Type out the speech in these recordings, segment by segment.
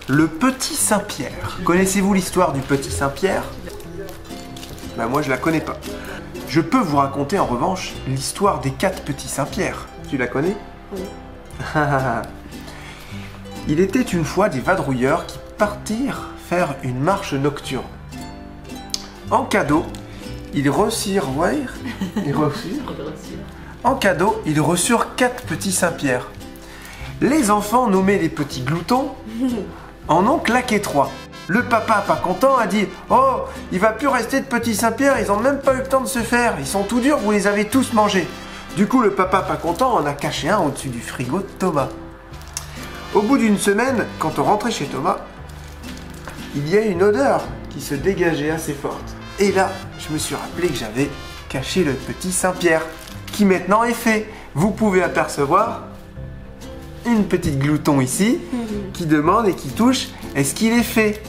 Le Petit Saint-Pierre. Connaissez-vous l'histoire du Petit Saint-Pierre? Ben moi je la connais pas. Je peux vous raconter en revanche l'histoire des 4 petits Saint-Pierre. Tu la connais? Oui. Il était une fois des vadrouilleurs qui partirent faire une marche nocturne. En cadeau, ils reçurent... En cadeau, ils reçurent 4 petits Saint-Pierre. Les enfants, nommés les petits gloutons, en ont claqué 3. Le papa, pas content, a dit « Oh, il va plus rester de petits Saint-Pierre, ils ont même pas eu le temps de se faire, ils sont tout durs, vous les avez tous mangés. » Du coup, le papa, pas content, en a caché un au-dessus du frigo de Thomas. Au bout d'une semaine, quand on rentrait chez Thomas, il y a une odeur qui se dégageait assez forte. Et là, je me suis rappelé que j'avais caché le petit Saint-Pierre, qui maintenant est fait. Vous pouvez apercevoir une petite glouton ici, qui demande et qui touche, est-ce qu'il est fait?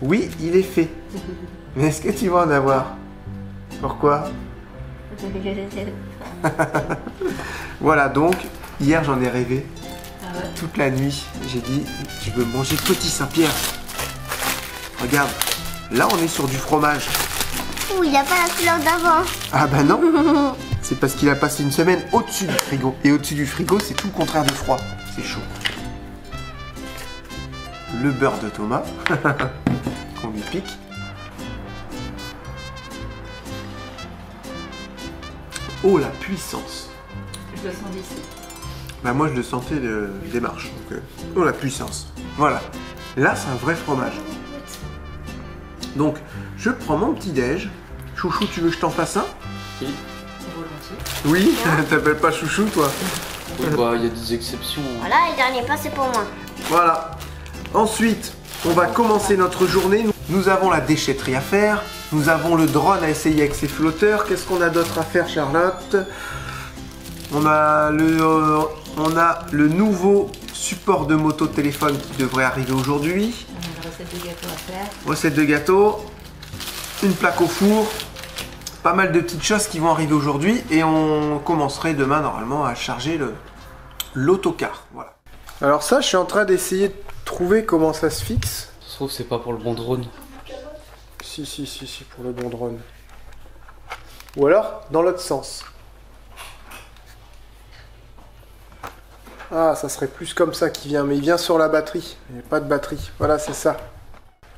Oui, il est fait. Mais est-ce que tu vas en avoir? Pourquoi? Voilà, donc, hier j'en ai rêvé. Ah ouais. Toute la nuit, j'ai dit, je veux manger petit Saint-Pierre. Regarde, là on est sur du fromage. Ouh, il n'a pas la couleur d'avant. Ah bah non. C'est parce qu'il a passé une semaine au-dessus du frigo. Et au-dessus du frigo, c'est tout le contraire de froid. C'est chaud. Le beurre de Thomas, qu'on lui pique. Oh la puissance. Je le sens d'ici. Bah moi je le sentais des marches. Donc, oh la puissance. Voilà. Là c'est un vrai fromage. Donc je prends mon petit déj. Chouchou, tu veux que je t'en fasse un? Oui. Oui, t'appelles pas chouchou toi? Oui, bah il y a des exceptions. Voilà, le dernier pas, c'est pour moi. Voilà. Ensuite, on va commencer notre journée. Nous avons la déchetterie à faire. Nous avons le drone à essayer avec ses flotteurs. Qu'est-ce qu'on a d'autre à faire, Charlotte? On a le nouveau support de moto téléphone qui devrait arriver aujourd'hui. On a une recette de gâteau à faire. Recette de gâteau. Une plaque au four. Pas mal de petites choses qui vont arriver aujourd'hui. Et on commencerait demain, normalement, à charger l'autocar. Voilà. Alors ça, je suis en train d'essayer de trouver comment ça se fixe. Ça se trouve, c'est pas pour le bon drone. Si, pour le bon drone. Ou alors, dans l'autre sens. Ah, ça serait plus comme ça qu'il vient, mais il vient sur la batterie. Il n'y a pas de batterie. Voilà, c'est ça.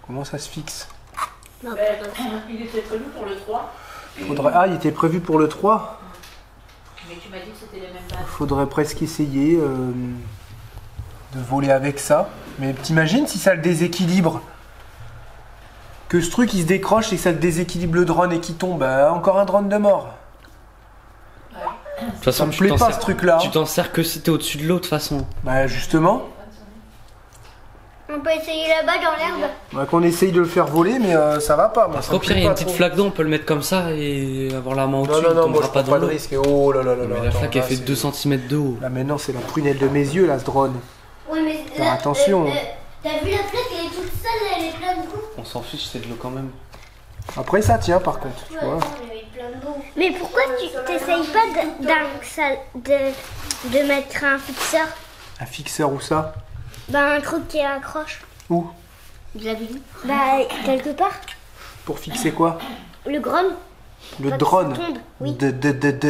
Comment ça se fixe? Il était prévu pour le 3. Ah, il était prévu pour le 3. Mais tu m'as dit que c'était les mêmes dates. Faudrait presque essayer de voler avec ça. Mais t'imagines si ça le déséquilibre? Que ce truc il se décroche et que ça le déséquilibre le drone et qu'il tombe. Encore un drone de mort. De toute façon, Ça me plaît pas ce truc là. Tu t'en sers que si t'es au-dessus de l'eau de toute façon. Bah justement. On peut essayer là-bas dans l'herbe. Bah, qu'on essaye de le faire voler mais ça va pas. Moi, Parce ça me qu'au pire, plaît il y a pas une petite trop. flaque d'eau, on peut le mettre comme ça et avoir la main au-dessus. Non, il moi je tombera prends dans pas de l'eau. risque. Oh là là là Mais là. la flaque, elle là, fait c'est- 2 cm de haut. Là maintenant c'est la prunelle de mes yeux là ce drone. Oui, mais Alors, attention. T'as vu la plaque, elle est toute seule, elle est pleine de boue. On s'en fiche, c'est de l'eau quand même. Après ça tient par contre, tu vois. Mais pourquoi tu t'essayes pas de mettre un fixeur? Un fixeur ou ça? Bah un truc qui accroche. Où? Vous l'avez vu? Bah quelque part. Pour fixer quoi? Le drone. Le Pas que drone. ça tombe, oui. De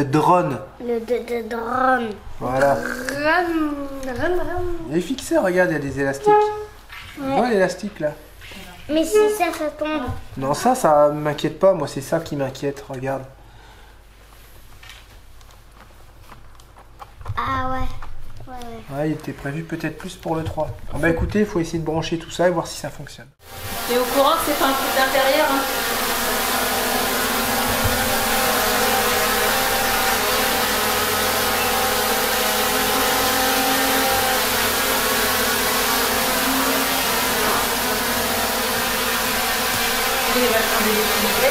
drone. Le drone. Voilà. Drone. Les fixeurs, regarde, il y a des élastiques. Tu vois l'élastique là? Mais si ça tombe. Non, ça m'inquiète pas. Moi, c'est ça qui m'inquiète. Regarde. Ah ouais. Ouais, il était prévu peut-être plus pour le 3. Ah bah écoutez, il faut essayer de brancher tout ça et voir si ça fonctionne. T'es au courant que c'est pas un truc d'intérieur, hein? Il est vachement déséquilibré.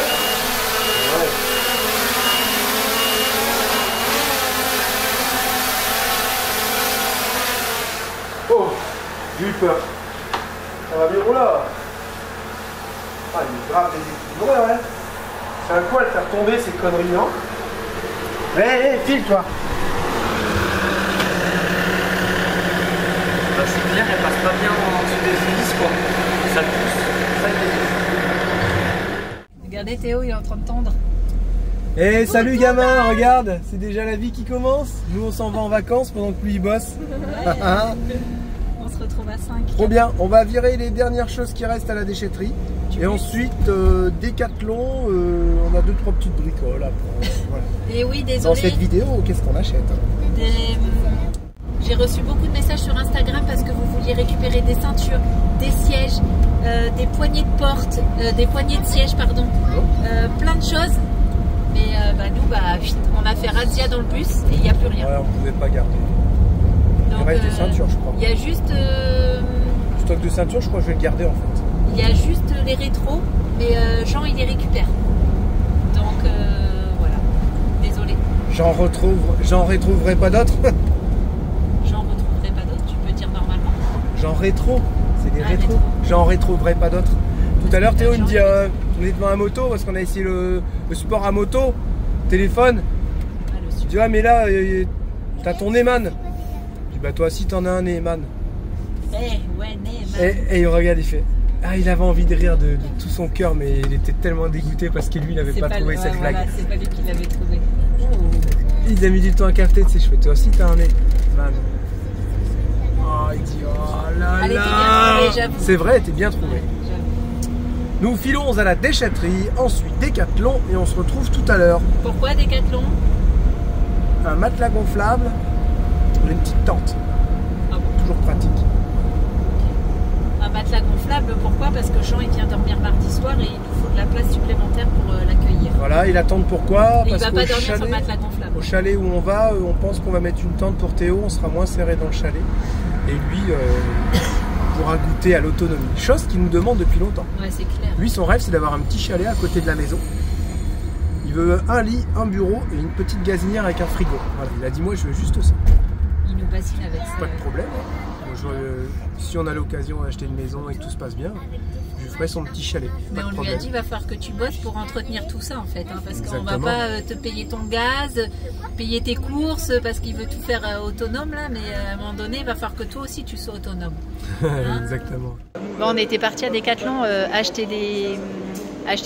Oh, j'ai eu peur. Ça va bien là. Ah, il est grave déséquilibré, ouais. C'est un quoi le faire tomber ces conneries, non? Hé, file toi. bah, ces cuillères elles passent pas bien en dessous des hélices quoi. Ça pousse. Ça, Regardez Théo, il est en train de tendre. Eh salut gamin, regarde, c'est déjà la vie qui commence. Nous on s'en va en vacances pendant que lui il bosse. On se retrouve à 5. Trop bien, on va virer les dernières choses qui restent à la déchetterie. Et ensuite, Décathlon, on a 2-3 petites bricoles. Après, voilà. Et oui, Dans désolé. cette vidéo, qu'est-ce qu'on achète? J'ai reçu beaucoup de messages sur Instagram parce que vous vouliez récupérer des ceintures, des sièges, des poignées de porte, des poignées de siège, pardon, plein de choses. Mais nous, on a fait razzia dans le bus et il n'y a plus rien. Ouais, on pouvait pas garder. Donc, Il reste des ceintures, je crois. Il y a juste, Le stock de ceintures, je crois que je vais le garder en fait. il y a juste les rétros, mais Jean il les récupère. Donc voilà, désolé. J'en retrouverai pas d'autres. J'en retrouverai pas d'autres, tu peux dire normalement. J'en rétro, c'est des Ah, rétros. rétro. J'en retrouverai pas d'autres. Tout à l'heure, Théo il me dit on est devant la moto parce qu'on a essayé le support à moto, téléphone. Ah, le Je super. dis ah mais là t'as ton Neyman. Je dis bah toi aussi t'en as un Neyman. Ouais, Neyman. Et il regarde, il fait ah il avait envie de rire de tout son cœur mais il était tellement dégoûté parce que lui il n'avait C'est pas trouvé ouais, cette blague. voilà, c'est pas lui qui l'avait trouvé. Il a mis du temps à capter de ses cheveux. Toi aussi t'as un Neyman. Oh il dit oh là Allez, t'es là. bien trouvé, j'avoue. C'est vrai, t'es bien trouvé. Nous filons à la déchetterie, ensuite Décathlon et on se retrouve tout à l'heure. Pourquoi Décathlon? Un matelas gonflable et une petite tente. Ah bon. Toujours pratique. Un matelas gonflable, pourquoi? Parce que Jean il vient dormir mardi soir et il nous faut de la place supplémentaire pour l'accueillir. Voilà, il attend pourquoi? Et il Parce va qu'au pas dormir sur le chalet, matelas gonflable. au chalet où on va, on pense qu'on va mettre une tente pour Théo, on sera moins serré dans le chalet. Et lui pourra goûter à l'autonomie. Chose qu'il nous demande depuis longtemps. Ouais, c'est clair. Lui, son rêve, c'est d'avoir un petit chalet à côté de la maison. Il veut un lit, un bureau et une petite gazinière avec un frigo. Voilà, il a dit moi je veux juste ça. Il nous bassine avec ça. Pas de problème. Moi, si on a l'occasion d'acheter une maison et que tout se passe bien, je lui ferai son petit chalet. Mais Pas on de lui a problème. dit il va falloir que tu bosses pour entretenir tout ça en fait. Parce qu'on va Exactement. pas te payer ton gaz, payer tes courses parce qu'il veut tout faire autonome là. Mais à un moment donné, il va falloir que toi aussi tu sois autonome. Hein? Exactement. Bon, on était parti à Décathlon acheter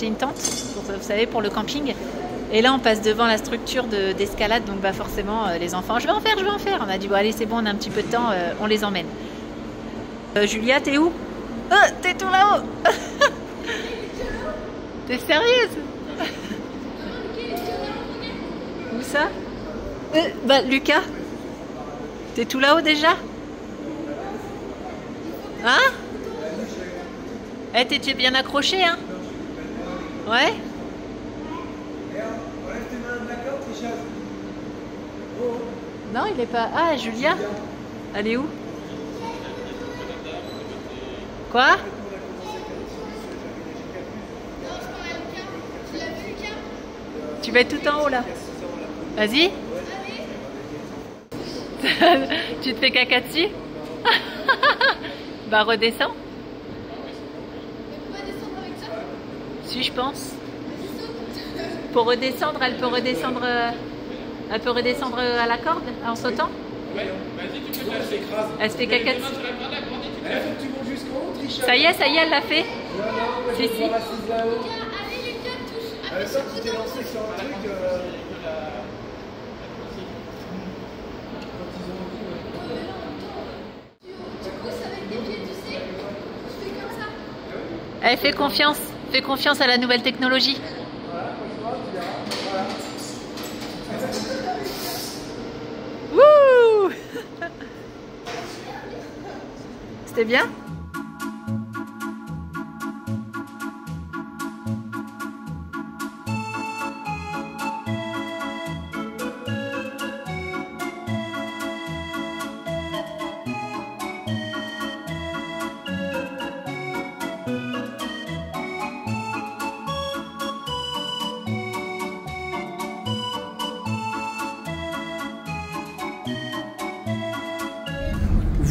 une tente, vous savez, pour le camping. Et là, on passe devant la structure d'escalade, donc forcément, les enfants, je vais en faire. On a dit, bon, allez, c'est bon, on a un petit peu de temps, on les emmène. Julia, t'es où? T'es tout là-haut. T'es sérieuse? Où ça? Lucas, t'es tout là-haut déjà? Hein? Eh, t'es bien accroché, hein? Ouais? Non, il est pas... Ah, Julia? Elle est où? Quoi? Tu vas être tout en haut, là. Vas-y. Tu te fais caca dessus? Bah redescends. Si je pense. Pour redescendre, elle peut redescendre à la corde en sautant. Elle se fait caca dessus. Ça y est, elle l'a fait. Si. Elle fait confiance à la nouvelle technologie. Wouh! C'était bien?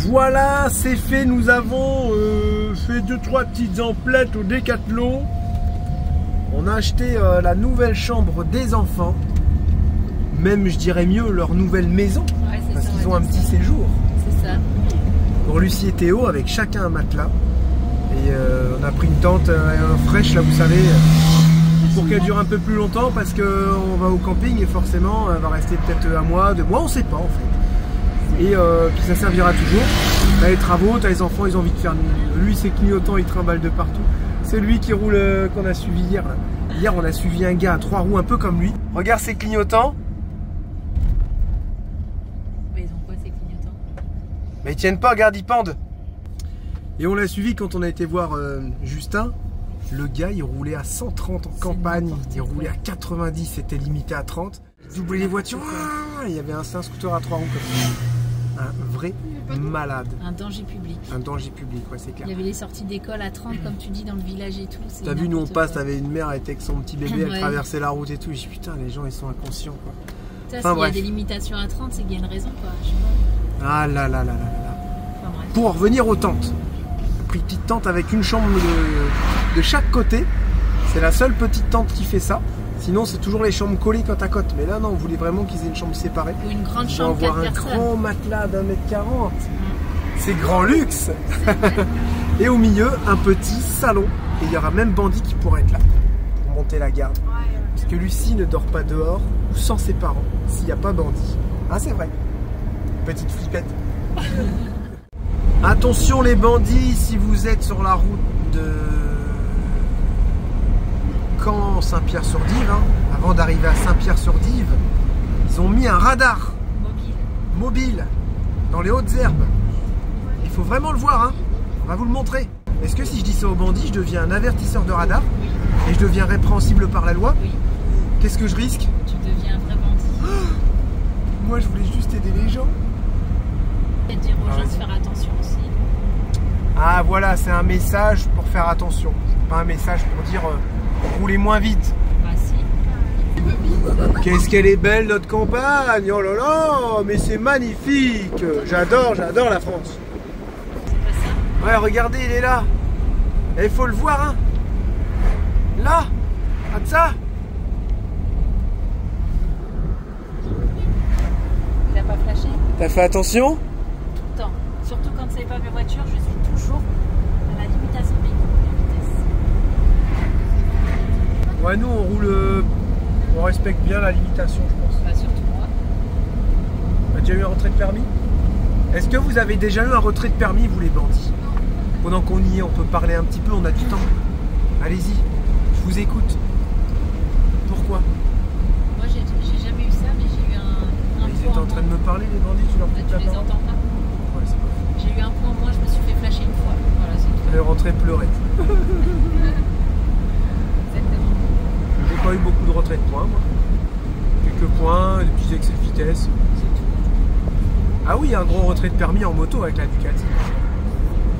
Voilà, c'est fait, nous avons fait 2-3 petites emplettes au Décathlon. On a acheté la nouvelle chambre des enfants. Même, je dirais mieux, leur nouvelle maison. Ouais, c'est Parce ça, qu'ils on ont va un dire petit ça. séjour. C'est ça. pour Lucie et Théo avec chacun un matelas. Et on a pris une tente fraîche là, vous savez, pour qu'elle dure un peu plus longtemps parce qu'on va au camping et forcément elle va rester peut-être un mois, 2 mois, on sait pas en fait. Et puis ça servira toujours. T'as les travaux, t'as les enfants, ils ont envie de faire. Lui c'est clignotant, il trimballe de partout. C'est lui qui roule qu'on a suivi hier. Hier on a suivi un gars à 3 roues un peu comme lui. Regarde ces clignotants. Mais ils ont quoi ces clignotants? Mais ils tiennent pas, regarde, ils pendent. Et on l'a suivi quand on a été voir Justin. Le gars il roulait à 130 en campagne, il roulait à 90, c'était limité à 30. Doublait les voitures, il y avait un scooter à 3 roues comme ça. Un vrai malade. Un danger public. Un danger public, ouais, c'est clair. Il y avait les sorties d'école à 30, comme tu dis, dans le village et tout. T'as vu, nous on passe, t'avais une mère avec son petit bébé, elle Ouais. traversait la route et tout. Je dis putain, les gens ils sont inconscients quoi. Ça, Enfin, s'il y a bref. des limitations à 30, c'est qu'il y a une raison, quoi. Je sais pas. Ah là là là là là. Enfin, bref. Pour en revenir aux tentes, j'ai pris une petite tente avec une chambre de chaque côté. C'est la seule petite tente qui fait ça. Sinon, c'est toujours les chambres collées côte à côte. Mais là, non, on voulait vraiment qu'ils aient une chambre séparée. Ou une grande Ils vont chambre, 4 avoir un personnes. grand matelas d'1m40. C'est grand luxe. Et au milieu, un petit salon. Et il y aura même Bandit qui pourra être là pour monter la garde. Parce que Lucie ne dort pas dehors ou sans ses parents s'il n'y a pas Bandit. Ah, c'est vrai. Petite flippette. Attention les bandits, si vous êtes sur la route de Caen Saint-Pierre-sur-Dive, hein, avant d'arriver à Saint-Pierre-sur-Dive, ils ont mis un radar mobile dans les hautes herbes. Il faut vraiment le voir, hein. On va vous le montrer. Est-ce que si je dis ça aux bandits, je deviens un avertisseur de radar et je deviens répréhensible par la loi? Oui. Qu'est-ce que je risque? Tu deviens un vrai bandit. Moi je voulais juste aider les gens. Et dire aux Ah, gens de vas-y. faire attention aussi. Ah voilà, c'est un message pour faire attention. C'est pas un message pour dire roulez moins vite. Bah si. Qu'est-ce qu'elle est belle notre campagne. Oh là là, mais c'est magnifique. J'adore la France. C'est pas ça. Ouais, regardez, il est là. Il faut le voir, hein. Là, à ça. Il a pas flashé T'as fait attention? tout le temps. Surtout quand c'est pas mes voitures, je suis toujours à la limitation de vitesse. Ouais, nous on roule, on respecte bien la limitation, je pense. Bah surtout moi. T'as déjà eu un retrait de permis? Est-ce que vous avez déjà eu un retrait de permis, vous les bandits? Pendant qu'on y est, on peut parler un petit peu, on a du temps. Allez-y, je vous écoute. Pourquoi? Moi j'ai jamais eu ça, mais j'ai eu un Ils étaient en train de me parler, les bandits, tu leur Là, coupes tu la les parole? entends pas. Ouais, c'est pas faux. J'ai eu un point, moi je me suis fait flasher une fois. Voilà, c'est tout. Elle est rentrée pleurer. Exactement. J'ai pas eu beaucoup de retrait de points, moi. Quelques points, des petits excès de vitesse. C'est tout. Ah oui, un gros retrait de permis en moto avec la Ducati.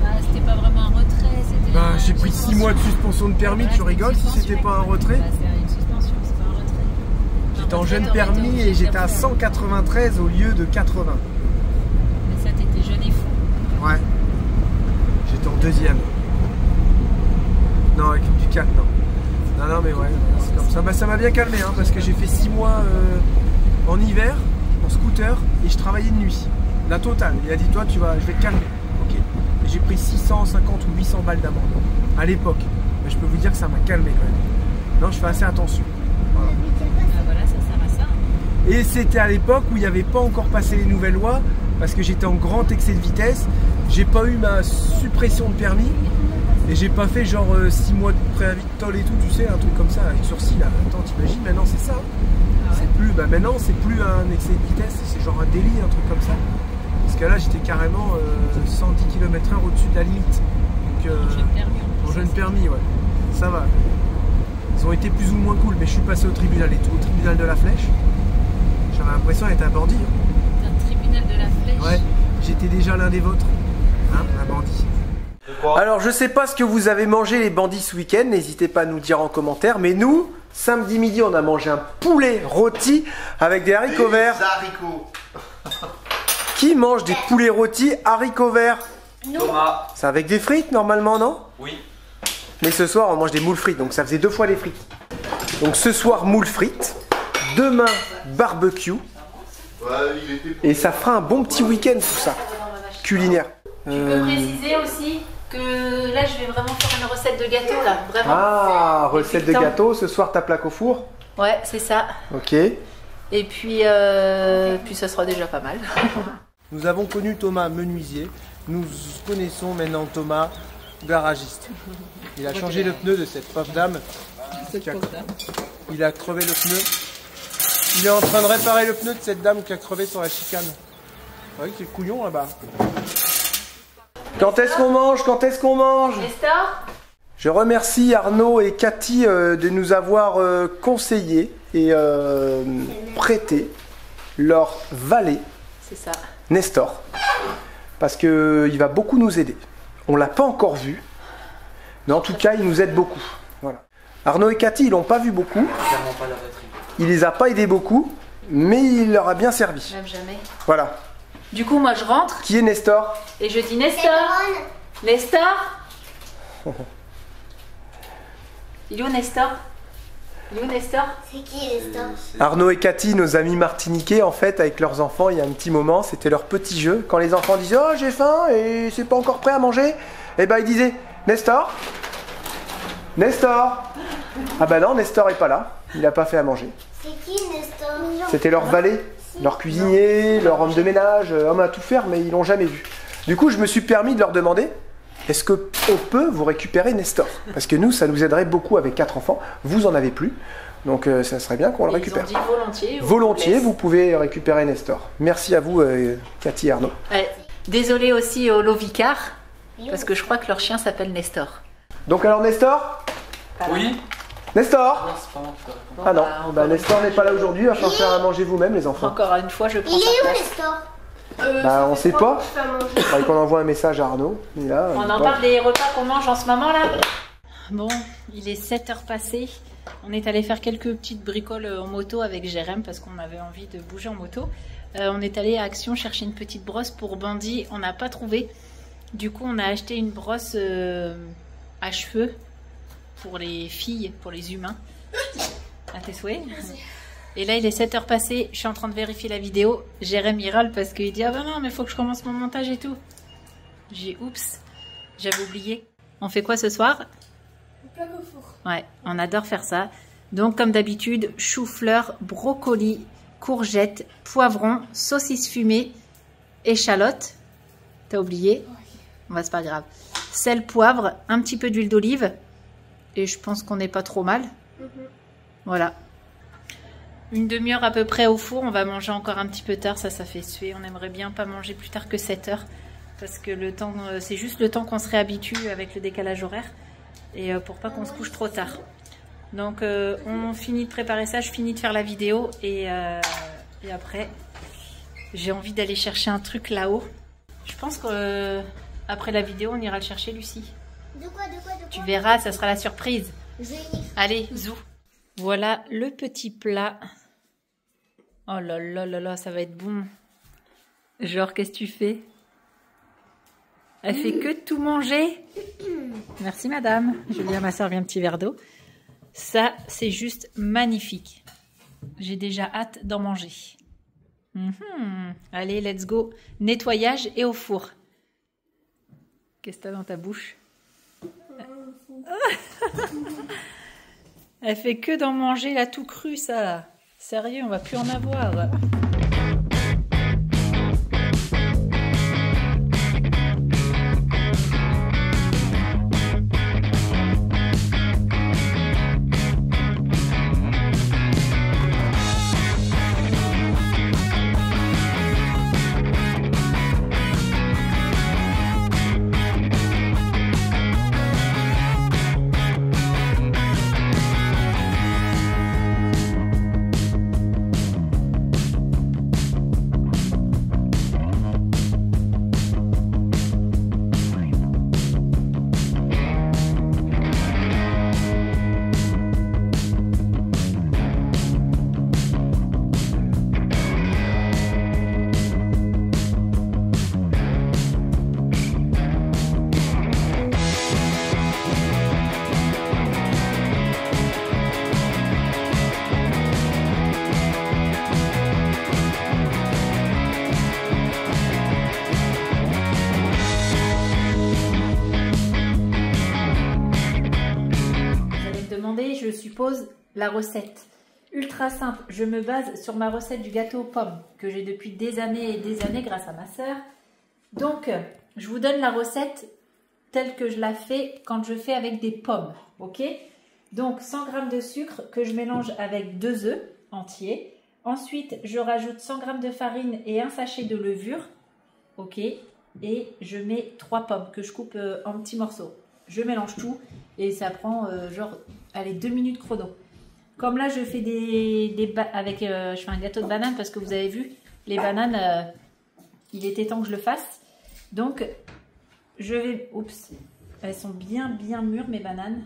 Bah, c'était pas vraiment un retrait, c'était. Bah, une j'ai pris 6 suspension. mois de suspension de permis, Voilà, tu rigoles si c'était pas un retrait? Bah, c'est une suspension, c'est pas un retrait. J'étais en Un jeune retrait, t'aurais été permis obligé et de j'étais à faire ça. 193 au lieu de 80. Mais ça, t'étais jeune et fou. Ouais. J'étais en deuxième. Non, avec du 4, non. Non, mais ouais, c'est comme ça. Bah, ça m'a bien calmé, hein, parce que j'ai fait 6 mois en hiver, en scooter, et je travaillais de nuit. La totale. Il a dit, toi, je vais te calmer. Ok. Et j'ai pris 650 ou 800 balles d'amende à l'époque. Mais je peux vous dire que ça m'a calmé quand même. Non, je fais assez attention. Voilà. Ah, voilà, ça sert à ça. Et c'était à l'époque où il n'y avait pas encore passé les nouvelles lois, parce que j'étais en grand excès de vitesse. J'ai pas eu ma suppression de permis. Et j'ai pas fait genre 6 mois de préavis de tôle et tout, tu sais, un truc comme ça, avec sursis là. Attends, t'imagines, maintenant c'est ça. C'est plus, bah maintenant c'est plus un excès de vitesse, c'est genre un délit, un truc comme ça. Parce que là j'étais carrément 110 km/h au-dessus de la limite. Donc, Jeune permis. en jeune permis, ouais. Ça va. Ils ont été plus ou moins cool, mais je suis passé au tribunal et tout, au tribunal de la Flèche. J'avais l'impression d'être un bandit. Hein. Un tribunal de la Flèche. Ouais, j'étais déjà l'un des vôtres. Hein, un bandit. Alors je sais pas ce que vous avez mangé les bandits ce week-end, n'hésitez pas à nous dire en commentaire, mais nous, samedi midi, on a mangé un poulet rôti avec des haricots verts. Des haricots. Qui mange des poulets rôtis haricots verts? Thomas. C'est avec des frites normalement, non? Oui. Mais ce soir on mange des moules frites, donc ça faisait 2 fois les frites. Donc ce soir moules frites, demain barbecue, Ouais, il était... et ça fera un bon petit week-end tout ça, culinaire. Tu peux préciser aussi que là, je vais vraiment faire une recette de gâteau, là, vraiment. Ah, recette de gâteau, ce soir ta plaque au four? Ouais, c'est ça. Ok. Et puis ça sera déjà pas mal. Nous avons connu Thomas menuisier, nous connaissons maintenant Thomas garagiste. Il a changé le pneu de cette pauvre dame. Il a crevé le pneu. Il est en train de réparer le pneu de cette dame qui a crevé sur la chicane. C'est vrai que c'est couillon là-bas. Quand est-ce qu'on mange? Quand est-ce qu'on mange? Nestor? Je remercie Arnaud et Cathy de nous avoir conseillé et prêté leur valet, C'est ça. Nestor, parce qu'il va beaucoup nous aider. On l'a pas encore vu, mais en tout cas, il nous aide beaucoup. Voilà. Arnaud et Cathy, ils l'ont pas vu beaucoup. Clairement pas la batterie. Il les a pas aidés beaucoup, mais il leur a bien servi. Même jamais. Voilà. Du coup, moi, je rentre Qui est Nestor? et je dis Nestor. Nestor. Il est où Nestor? Il est où Nestor? C'est qui Nestor? Arnaud et Cathy, nos amis martiniquais, en fait, avec leurs enfants, il y a un petit moment, c'était leur petit jeu. Quand les enfants disaient « Oh, j'ai faim et c'est pas encore prêt à manger », et ben ils disaient « Nestor? Nestor ?» Ah ben non, Nestor est pas là, il a pas fait à manger. C'est qui Nestor? C'était leur valet, leur cuisinier, leur homme de ménage, homme à tout faire, mais ils l'ont jamais vu. Du coup, je me suis permis de leur demander « Est-ce qu'on peut vous récupérer Nestor ?» Parce que nous, ça nous aiderait beaucoup avec 4 enfants, vous en avez plus. Donc ça serait bien qu'on le récupère. Ils ont dit volontiers. Volontiers, vous pouvez récupérer Nestor. Merci à vous, Cathy et Arnaud. Désolé aussi au Lovicar, parce que je crois que leur chien s'appelle Nestor. Donc alors Nestor? Oui? Nestor? Non, c'est pas moi. Bon, Ah non, on bah, peut- Nestor n'est pas là aujourd'hui, il va falloir faire à manger vous-même les enfants. Encore une fois, je prends Il sa est où place. Nestor? Bah on sait pas, Je vais manger. il faudrait qu'on envoie un message à Arnaud. Et là, On en bon. parle des repas qu'on mange en ce moment là. Bon, il est 7h passées. On est allé faire quelques petites bricoles en moto avec Jérém parce qu'on avait envie de bouger en moto. On est allé à Action chercher une petite brosse pour Bandit. On n'a pas trouvé. Du coup, on a acheté une brosse à cheveux pour les filles, pour les humains. À tes souhaits. Et là, il est 7h passées. Je suis en train de vérifier la vidéo. Jérém il râle parce qu'il dit « Ah bah non, mais faut que je commence mon montage et tout. » J'ai « Oups, j'avais oublié. » On fait quoi ce soir? Plaque au four. Ouais, on adore faire ça. Donc, comme d'habitude, chou-fleur, brocoli, courgettes, poivrons, saucisses fumées, échalotes. T'as oublié? Bon, bah, c'est pas grave. Sel, poivre, un petit peu d'huile d'olive. Et je pense qu'on n'est pas trop mal. Voilà. Une demi-heure à peu près au four. On va manger encore un petit peu tard. Ça fait suer. On aimerait bien pas manger plus tard que 7 heures. Parce que le temps, c'est juste le temps qu'on se réhabitue avec le décalage horaire. Et pour pas qu'on se couche trop tard. Donc on finit de préparer ça, je finis de faire la vidéo et après j'ai envie d'aller chercher un truc là-haut. Je pense que après la vidéo on ira le chercher, Lucie. De quoi? Tu verras, ça sera la surprise. Zénith. Allez, zou. Voilà le petit plat. Oh là là là là, ça va être bon. Genre, qu'est-ce que tu fais? Elle fait que de tout manger. Merci madame. Julia m'a servi un petit verre d'eau. Ça, c'est juste magnifique. J'ai déjà hâte d'en manger. Allez, let's go. Nettoyage et au four. Qu'est-ce que t'as dans ta bouche? Elle fait que d'en manger là tout cru, ça. Sérieux, on va plus en avoir. suppose, la recette. Ultra simple, je me base sur ma recette du gâteau aux pommes que j'ai depuis des années et des années grâce à ma sœur. Donc, je vous donne la recette telle que je la fais quand je fais avec des pommes, ok? Donc, 100 g de sucre que je mélange avec 2 œufs entiers. Ensuite, je rajoute 100 g de farine et un sachet de levure, ok? Et je mets 3 pommes que je coupe en petits morceaux. Je mélange tout et ça prend genre, allez, 2 minutes chrono. Comme là, je fais je fais un gâteau de banane parce que vous avez vu, les bananes, il était temps que je le fasse. Donc, je vais... Oups, elles sont bien mûres, mes bananes.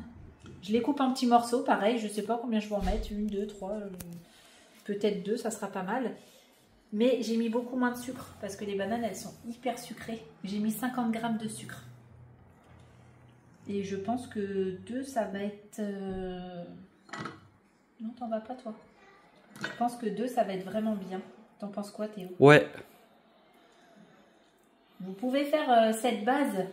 Je les coupe en petits morceaux, pareil. Je ne sais pas combien je vais en mettre. 1, 2, 3, peut-être 2, ça sera pas mal. Mais j'ai mis beaucoup moins de sucre parce que les bananes, elles sont hyper sucrées. J'ai mis 50 g de sucre. Et je pense que 2, ça va être... Non, t'en vas pas, toi. Je pense que 2, ça va être vraiment bien. T'en penses quoi, Théo? Ouais. Vous pouvez faire cette base,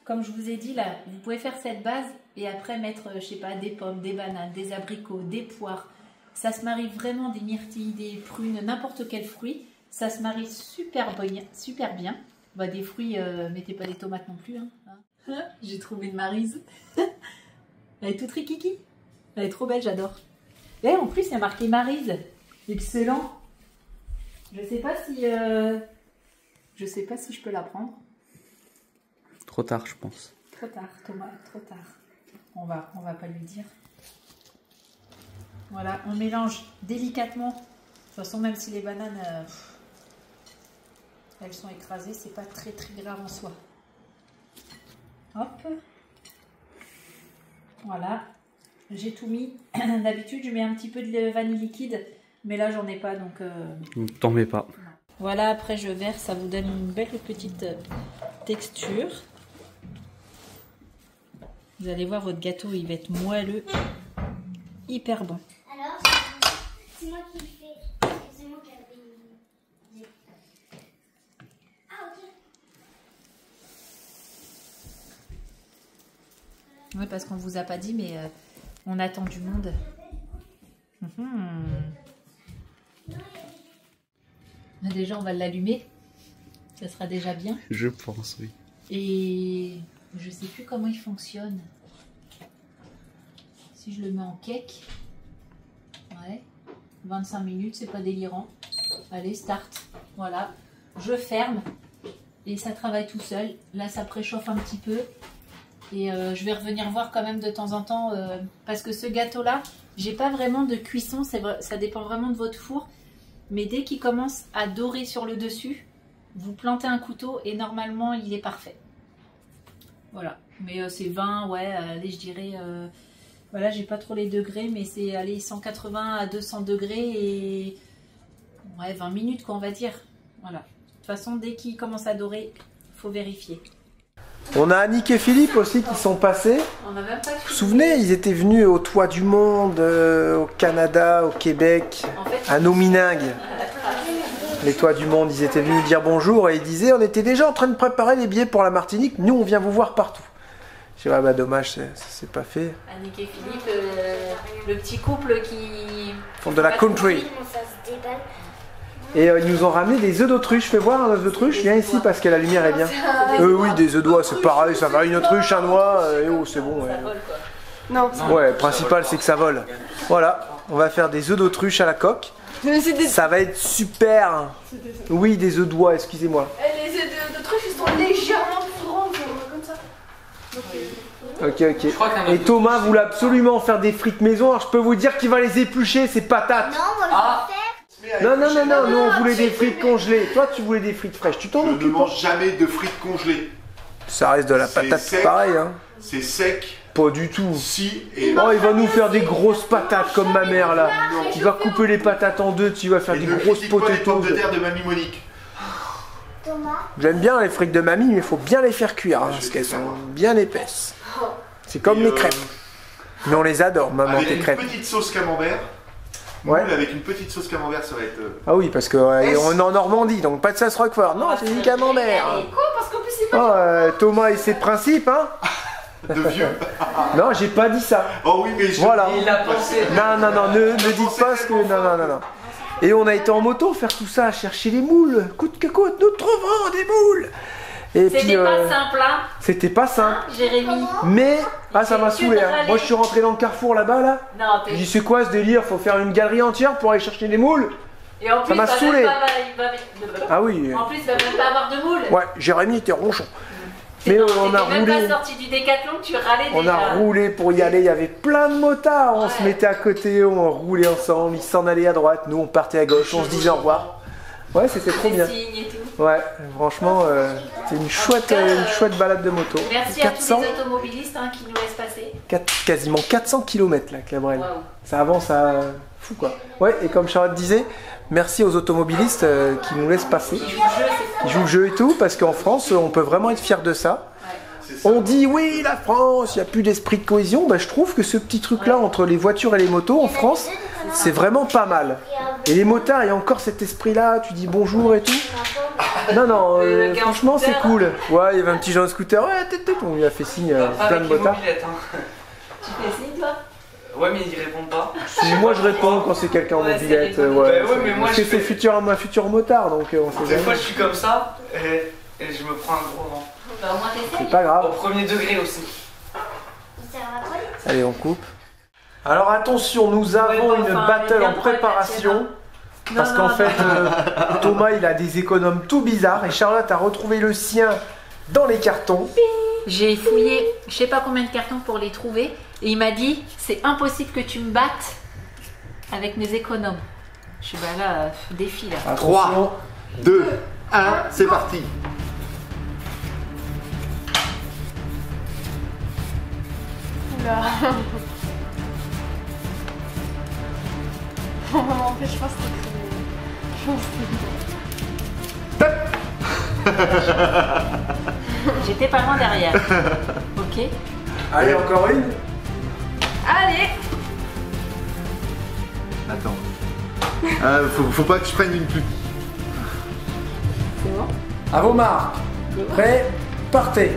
comme je vous ai dit là, vous pouvez faire cette base et après mettre, je sais pas, des pommes, des bananes, des abricots, des poires. Ça se marie vraiment, des myrtilles, des prunes, n'importe quel fruit. Ça se marie super bien. Bah, des fruits, mettez pas des tomates non plus. Hein. J'ai trouvé une Maryse. Elle est toute rikiki. Elle est trop belle, j'adore. Et en plus, il y a marqué Maryse. Excellent. Je sais pas si je peux la prendre. Trop tard, je pense. Trop tard, Thomas, trop tard. On va pas lui dire. Voilà, on mélange délicatement. De toute façon, même si les bananes, elles sont écrasées, c'est pas très grave en soi. Hop. Voilà. J'ai tout mis. D'habitude, je mets un petit peu de vanille liquide. Mais là, j'en ai pas, donc... T'en mets pas. Voilà, après je verse, ça vous donne une belle petite texture. Vous allez voir, votre gâteau, il va être moelleux. Hyper bon. Alors, c'est moi qui fais... C'est moi qui avais... Ah, ok. Oui, parce qu'on vous a pas dit, mais on attend du monde. Déjà, on va l'allumer. Ça sera déjà bien. Je pense, oui. Et je sais plus comment il fonctionne. Si je le mets en cake. Ouais. 25 minutes, c'est pas délirant. Allez, start. Voilà. Je ferme. Et ça travaille tout seul. Là, ça préchauffe un petit peu. Et je vais revenir voir quand même de temps en temps. Parce que ce gâteau-là, j'ai pas vraiment de cuisson. Ça dépend vraiment de votre four. Mais dès qu'il commence à dorer sur le dessus, vous plantez un couteau et normalement il est parfait. Voilà. Mais c'est 20, ouais, allez, je dirais... voilà, j'ai pas trop les degrés, mais c'est allez, 180 à 200 degrés et... Ouais, 20 minutes quoi, on va dire. Voilà. De toute façon, dès qu'il commence à dorer, il faut vérifier. On a Annick et Philippe aussi qui sont passés. On n'a même pas Vous vous souvenez, ils étaient venus au Toit du Monde, au Canada, au Québec, En fait, à Nominingue. Les Toits du Monde, ils étaient venus dire bonjour et ils disaient on était déjà en train de préparer les billets pour la Martinique, nous on vient vous voir partout. Je dis ouais bah dommage, ça s'est pas fait. Annick et Philippe, le petit couple qui... Ils font de la country. Comment ça se déballe? Et ils nous ont ramené des œufs d'autruche. Fais voir un œuf d'autruche, viens ici parce que la lumière est bien. Oui, des œufs d'oie, c'est pareil, ça va. Une autruche, un oie, et oh, c'est bon. Ouais. Ça vole quoi. Non. Ouais, le principal c'est que ça vole. Voilà, on va faire des œufs d'autruche à la coque. Ça va être super. Oui, des œufs d'oie, excusez-moi. Les œufs d'autruche, ils sont légèrement plus grands, comme ça. Ok. Et Thomas voulait absolument faire des frites maison. Alors je peux vous dire qu'il va les éplucher, ces patates. Non, moi je vais faire. Non, nous on voulait des frites congelées. Toi tu voulais des frites fraîches. Tu t'en Je ne occupes? mange jamais de frites congelées. Ça reste de la C'est patate sec. pareil, hein. C'est sec. Pas du tout. Si et Oh, il va nous faire des grosses patates comme ma mère là. Il va couper les patates en deux, tu vas faire et des ne grosses critique pas les pommes potatoes. de terre de mamie Monique. Thomas. J'aime bien les frites de mamie, mais il faut bien les faire cuire hein, parce qu'elles sont bien épaisses. C'est comme Et, les crêpes. Mais on les adore, maman, Avec tes une crêpes. petite sauce camembert. Ouais. Moule avec une petite sauce camembert, ça va être. Ah oui, parce qu'on est en Normandie, donc pas de sauce roquefort. Non, c'est du camembert. Quoi? Parce qu'en plus, c'est pas. Oh, Thomas et ses principes, hein. De vieux. Non, j'ai pas dit ça. Oh oui, mais je... Voilà. Il l'a pensé. Non, ne dites pas ce que... Non. Et on a été en moto faire tout ça, chercher les moules. Coûte que coûte, nous trouvons des moules. Et puis, C'était pas simple, hein, c'était pas simple. Jérémy. Mais, ça m'a Tu saoulé. te Hein. râlais. Moi, je suis rentré dans le carrefour là-bas, là. Non, J'ai dit, c'est quoi ce délire? Faut faire une galerie entière pour aller chercher des moules? Et en plus, Ça m'a il va saoulé. même Ah oui. En plus, il va même pas avoir de moule. Ouais, Jérémy était ronchon. C'est Mais non, on a t'étais même roulé. pas sorti du décathlon, tu râlais On déjà. a roulé pour y aller, il y avait plein de motards, on Ouais. se mettait à côté, on roulait ensemble, ils s'en allaient à droite, nous on partait à gauche, on se disait au revoir. Ouais, c'était trop Des bien. signes et tout. Ouais, franchement, c'était une chouette balade de moto. Merci à tous les automobilistes hein, qui nous laissent passer. Quasiment 400 km là, Cabrel. Waouh. Ça avance à fou quoi. Ouais, et comme Charlotte disait, merci aux automobilistes qui nous laissent passer, Qui jouent le jeu, c'est qui jouent le jeu et tout, parce qu'en France, on peut vraiment être fier de ça. On dit oui, la France, il n'y a plus d'esprit de cohésion. Bah, je trouve que ce petit truc-là entre les voitures et les motos en France, c'est vraiment pas mal. Et les motards, il y a encore cet esprit-là, tu dis bonjour et tout. Non, Le gars en franchement, c'est scooter. cool. Ouais, il y avait un petit Jean en scooter, ouais, on lui a fait signe, plein de Avec les motards. mobilettes, hein. Tu fais signe, toi? Ouais, mais ils répondent pas. Moi, je réponds quand c'est quelqu'un en Ouais, mobilette. c'est rigolo. Ouais, Bah ouais, mais moi, c'est je fais- un futur motard, donc on sait Des jamais. fois, je suis comme ça et je me prends un gros vent. Bah, au moins, t'essayes. C'est pas grave. Au premier degré aussi. Allez, on coupe. Alors attention, nous avons Ouais, une enfin, battle bien en prendre la préparation. tienne, Parce Non, qu'en non, fait, Thomas, il a des économes tout bizarres et Charlotte a retrouvé le sien dans les cartons. J'ai fouillé je sais pas combien de cartons pour les trouver et il m'a dit c'est impossible que tu me battes avec mes économes. Je suis bah là, défi là. 3, 2, 1, c'est parti. En fait, je pense que J'étais pas loin derrière. Ok. Allez, encore une. Allez. Attends. Faut pas que je prenne une plus. À vos marques. Prêt, partez.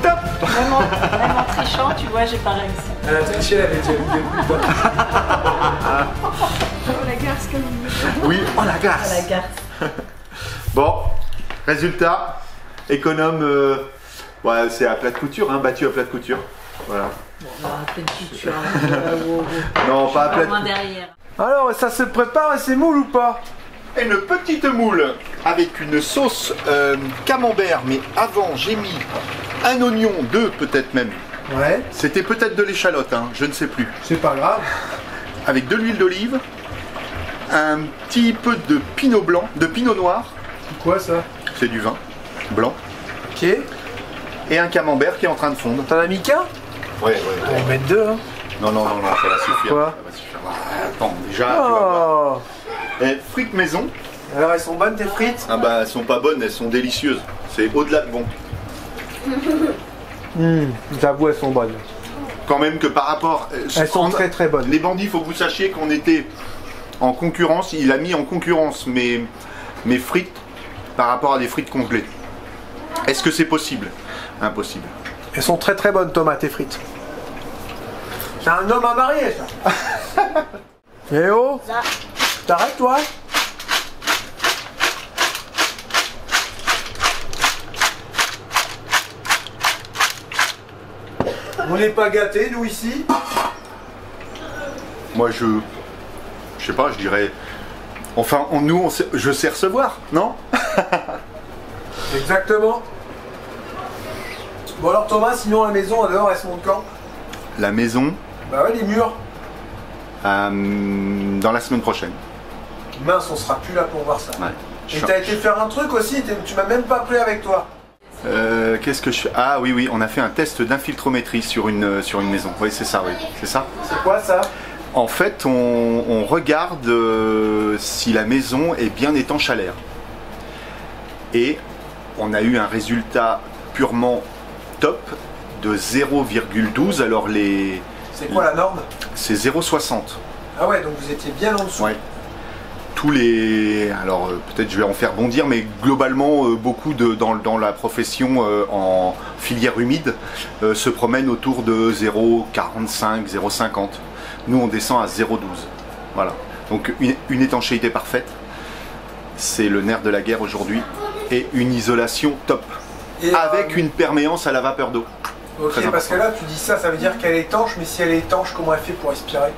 Même en trichant, tu vois, j'ai pas réussi. Elle a triché, elle avait déjà vu des coups. La garce comme une... Oui, oh la À garce. la garce. Bon, résultat, économe, ouais, c'est à plat de couture, hein, battu à plat de couture. Voilà. Non, pas à plat Pas de loin couture. derrière. Alors, ça se prépare et c'est moule ou pas? Une petite moule avec une sauce camembert, mais avant j'ai mis un oignon, deux peut-être même. Ouais, C'était peut-être de l'échalote, hein, je ne sais plus. c'est pas grave. Avec de l'huile d'olive, un petit peu de pinot blanc, de pinot noir, C'est quoi ça? c'est du vin blanc, Ok. et un camembert qui est en train de fondre. T'en as mis qu'un? Ouais. On va en mettre deux, hein. Non, ça va suffire. Quoi Ça va suffire. Ah, attends, déjà, tu vas voir. Oh. Et frites maison, Alors, elles sont bonnes tes frites? ah bah elles sont pas bonnes, elles sont délicieuses. C'est au-delà de bon. J'avoue, elles sont bonnes. Quand même que par rapport... Elles sont très très bonnes. Les bandits, il faut que vous sachiez qu'on était en concurrence. Il a mis en concurrence mes frites par rapport à des frites congelées. Est-ce que c'est possible? Impossible. Elles sont très très bonnes, Thomas, tes frites. C'est un homme à marier, ça. Eh oh, t'arrêtes, toi? On n'est pas gâtés, nous, ici. Moi, je sais pas, je dirais... Enfin, je sais recevoir, non? Exactement. Bon alors, Thomas, sinon, la maison, dehors, elle se monte quand? La maison, Bah ouais, les murs. dans la semaine prochaine. Mince, on sera plus là pour voir ça. Ouais. Et t'as été faire un truc aussi, tu m'as même pas pris avec toi. Qu'est-ce que je fais? Ah oui, on a fait un test d'infiltrométrie sur une maison. Oui, c'est ça, oui. C'est ça. C'est quoi ça? En fait, on regarde si la maison est bien étanche à l'air. Et on a eu un résultat purement top de 0,12. Alors les C'est quoi la norme? C'est 0,60. Ah ouais, donc vous étiez bien en dessous. Ouais. Tous les... Alors peut-être je vais en faire bondir, mais globalement beaucoup dans la profession en filière humide se promènent autour de 0,45, 0,50. Nous on descend à 0,12. Voilà. Donc une étanchéité parfaite, c'est le nerf de la guerre aujourd'hui, et une isolation top, Et, avec une perméance à la vapeur d'eau. Ok, Très parce que là tu dis ça, ça veut dire qu'elle est étanche, mais si elle est étanche, comment elle fait pour respirer?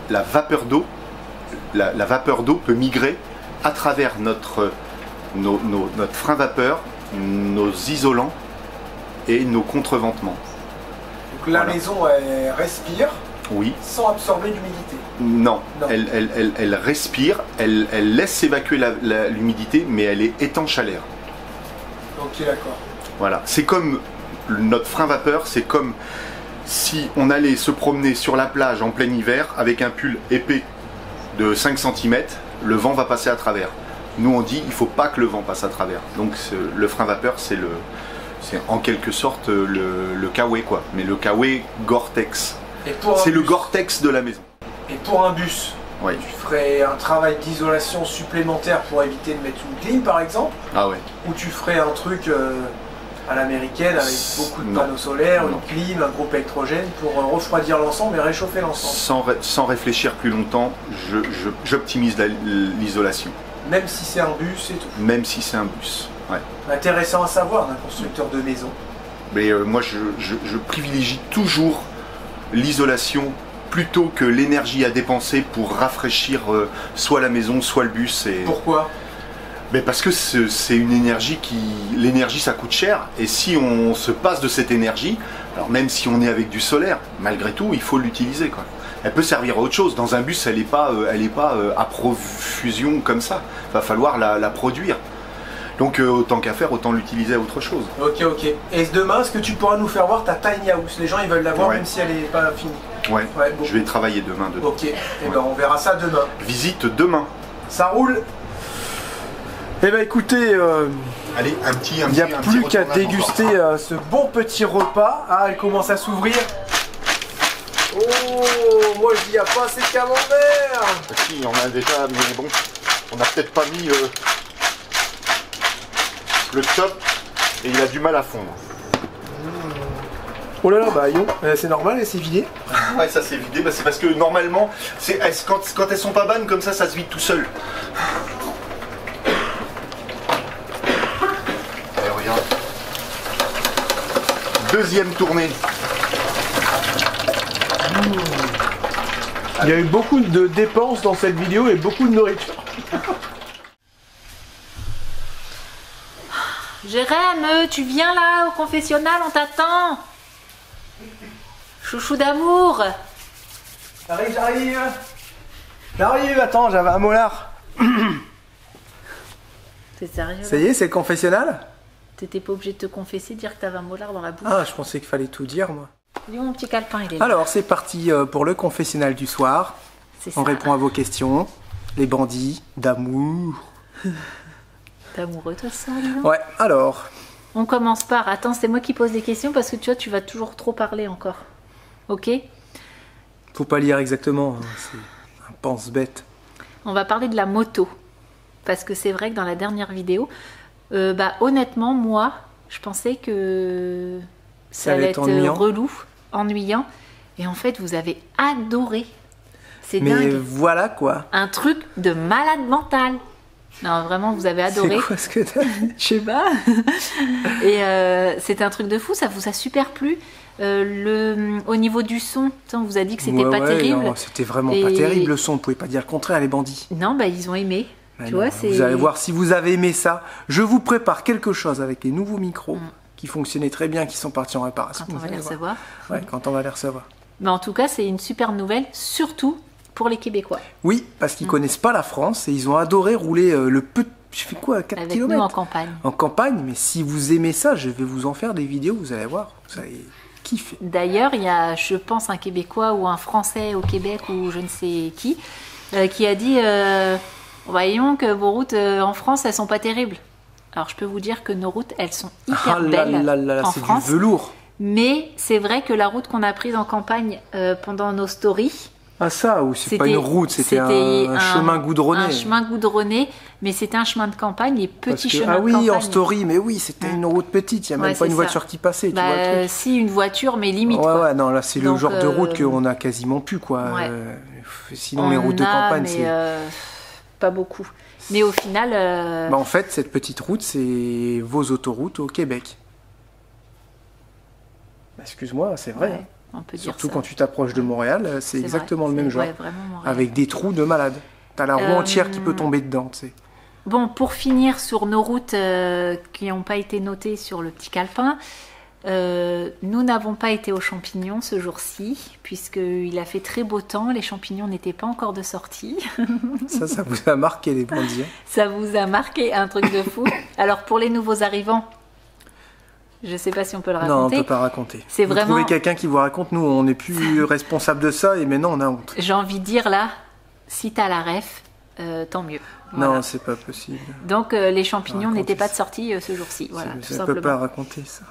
La vapeur d'eau, la vapeur d'eau peut migrer à travers notre frein vapeur, nos isolants et nos contreventements. Donc la Voilà. maison, elle respire Oui, sans absorber l'humidité. non, Non. elle respire, elle laisse s'évacuer l'humidité, mais elle est étanche à l'air. Ok, d'accord. Voilà, c'est comme notre frein vapeur, c'est comme si on allait se promener sur la plage en plein hiver avec un pull épais de 5 cm, le vent va passer à travers. Nous on dit il ne faut pas que le vent passe à travers. Donc le frein vapeur c'est en quelque sorte le Kawaii quoi, mais le Kawaii Gore-Tex. Et pour un C'est le bus- Gore-Tex de la maison. Et pour un bus, Oui. tu ferais un travail d'isolation supplémentaire pour éviter de mettre une clim par exemple, Ah ouais. ou tu ferais un truc à l'américaine avec beaucoup de Non. panneaux solaires, Non. une clim, un groupe électrogène pour refroidir l'ensemble et réchauffer l'ensemble. Sans réfléchir plus longtemps, j'optimise l'isolation, Même si c'est un bus et tout. même si c'est un bus. Ouais. Intéressant à savoir d'un constructeur de maison. Mais moi je privilégie toujours l'isolation plutôt que l'énergie à dépenser pour rafraîchir soit la maison, soit le bus. Pourquoi? Mais parce que c'est une énergie l'énergie ça coûte cher, et si on se passe de cette énergie, alors même si on est avec du solaire, malgré tout il faut l'utiliser quoi. Elle peut servir à autre chose. Dans un bus elle n'est pas à profusion comme ça, il va falloir la produire. Donc autant qu'à faire, autant l'utiliser à autre chose. Ok, ok. Et demain, est-ce que tu pourras nous faire voir ta tiny house? Les gens ils veulent la voir Ouais. même si elle n'est pas finie. Ouais, Ouais, bon. je vais travailler demain dedans. Ok, et ben on verra ça demain. Visite demain. Ça roule. Eh ben écoutez, Allez, il il n'y a plus qu'à déguster ce bon petit repas. Ah, elle commence à s'ouvrir. Oh, moi je dis, il n'y a pas assez de camembert. Si, on a déjà, mais bon, on n'a peut-être pas mis le top et il a du mal à fondre. Oh là là, bah non, c'est normal, elle s'est vidée. Ouais, ça s'est vidé, bah, c'est parce que normalement, quand elles sont pas bonnes comme ça se vide tout seul. Allez, regarde. Deuxième tournée. Il y a eu beaucoup de dépenses dans cette vidéo et beaucoup de nourriture. Jérém, tu viens là au confessionnal, on t'attend. Chouchou d'amour. J'arrive, attends, j'avais un molar. T'es sérieux? Ça y est, c'est le confessionnal? T'étais pas obligé de te confesser, dire que t'avais un molar dans la bouche. Ah, je pensais qu'il fallait tout dire, moi. Dis mon petit calepin, il est là. Alors, c'est parti pour le confessionnal du soir. C'est On ça. répond à vos questions. Les bandits, d'amour. T'es amoureux toi ça, dis donc. Ouais, alors. On commence par... Attends, c'est moi qui pose des questions parce que tu vois, tu vas toujours trop parler encore. Ok? Faut pas lire exactement, hein, c'est un pense-bête. On va parler de la moto. Parce que c'est vrai que dans la dernière vidéo, honnêtement, moi, je pensais que ça allait être ennuyant. relou, ennuyant. Et en fait, vous avez adoré. C'est Mais dingue. voilà quoi. Un truc de malade mental. Non, vraiment, vous avez adoré. C'est quoi ce que t'as fait? Je sais pas. Et c'était un truc de fou, ça vous a super plu. Au niveau du son, on vous a dit que c'était Ouais, pas ouais, terrible. non, c'était vraiment Et- pas terrible le son, vous pouvez pas dire le contraire, les bandits. Non, ils ont aimé. Mais Tu non, vois, c'est. vous allez voir, si vous avez aimé ça, je vous prépare quelque chose avec les nouveaux micros qui fonctionnaient très bien, qui sont partis en réparation. Quand on vous va les allez voir. recevoir. Ouais, quand on va les recevoir. Mais en tout cas, c'est une super nouvelle, surtout pour les Québécois. Oui, parce qu'ils connaissent pas la France et ils ont adoré rouler le peu. Je fais quoi, 4 Avec km nous en campagne. En campagne, mais si vous aimez ça, je vais vous en faire des vidéos, vous allez voir, vous allez kiffer. D'ailleurs, il y a, je pense, un Québécois ou un Français au Québec ou je ne sais qui a dit voyons que vos routes en France, elles sont pas terribles. Alors, je peux vous dire que nos routes, elles sont hyper Ah là belles là là là, en c'est France. du velours. Mais c'est vrai que la route qu'on a prise en campagne pendant nos stories, Ah ça, ou c'est pas une route, c'était un chemin goudronné. Un chemin goudronné, mais c'était un chemin de campagne, les petits chemins ah de oui, campagne. en story, mais oui, c'était une route petite, il n'y a même pas une voiture qui passait, tu vois le truc. Si, une voiture, mais limite. Ouais, non, là c'est le genre de route qu'on a quasiment plus, quoi. Ouais. Sinon, les routes de campagne, c'est... pas beaucoup. Mais au final... en fait, cette petite route, c'est vos autoroutes au Québec. Excuse-moi, c'est vrai. Ouais, on peut dire surtout ça. quand tu t'approches de Montréal, c'est exactement vrai, le même genre. Ouais, vraiment Montréal. Avec des trous de malade. T'as la roue entière qui peut tomber dedans, tu sais. Bon, pour finir sur nos routes qui n'ont pas été notées sur le petit calepin, nous n'avons pas été aux champignons ce jour-ci, puisqu'il a fait très beau temps, les champignons n'étaient pas encore de sortie. Ça vous a marqué les bandits. Ça vous a marqué un truc de fou. Alors pour les nouveaux arrivants, je ne sais pas si on peut le raconter. Non, on ne peut pas raconter. C'est vous vraiment... trouvez quelqu'un qui vous raconte, nous on n'est plus responsable de ça et maintenant on a honte. J'ai envie de dire là, si tu as la ref, tant mieux. Voilà. Non, c'est pas possible. Donc les champignons n'étaient pas de sortie ce jour-ci. Voilà, tout ça simplement. ne peut pas raconter ça.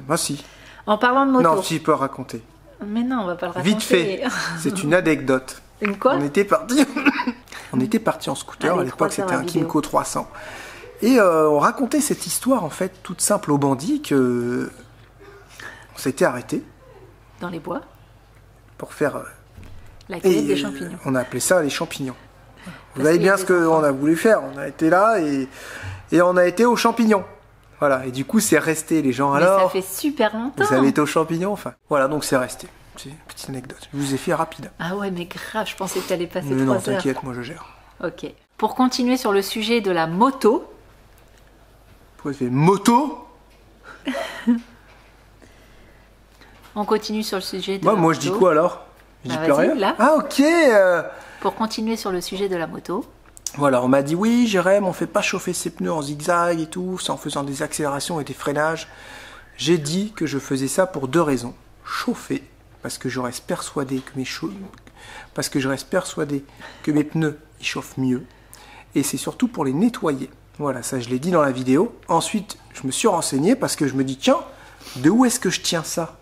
Moi si. En parlant de moto. Non, si, peut raconter. Mais non, on va pas le raconter. Vite fait, c'est une anecdote. Une quoi? On était parti en scooter, Allez, à l'époque 3 heures c'était à un vidéo. Kimco 300. Et on racontait cette histoire en fait toute simple aux bandits que on s'était arrêté Dans les bois, pour faire la cueillette des champignons. on a appelé ça les champignons. Vous Parce voyez qu'il y a bien ce des qu'on enfants. a voulu faire. On a été là et on a été aux champignons. Voilà. Et du coup c'est resté les gens Mais alors. ça fait super longtemps. Vous avez été aux champignons enfin. Voilà donc c'est resté. C'est une petite anecdote. Je vous ai fait rapide. Ah ouais, mais grave, je pensais que tu allais passer Mais 3 non, heures. t'inquiète, moi je gère. Ok. Pour continuer sur le sujet de la moto, Pourquoi tu fais moto? on continue sur le sujet de la Moi moto. je dis quoi alors? Je dis Bah, plus vas-y, rien. là. Ah ok. Pour continuer sur le sujet de la moto, Voilà, on m'a dit oui, Jérém, on fait pas chauffer ses pneus en zigzag et tout, c'est en faisant des accélérations et des freinages. J'ai dit que je faisais ça pour 2 raisons. Chauffer, parce que je reste persuadé que mes pneus ils chauffent mieux. Et c'est surtout pour les nettoyer. Voilà, ça je l'ai dit dans la vidéo. Ensuite, je me suis renseigné parce que je me dis, tiens, de où est-ce que je tiens ça?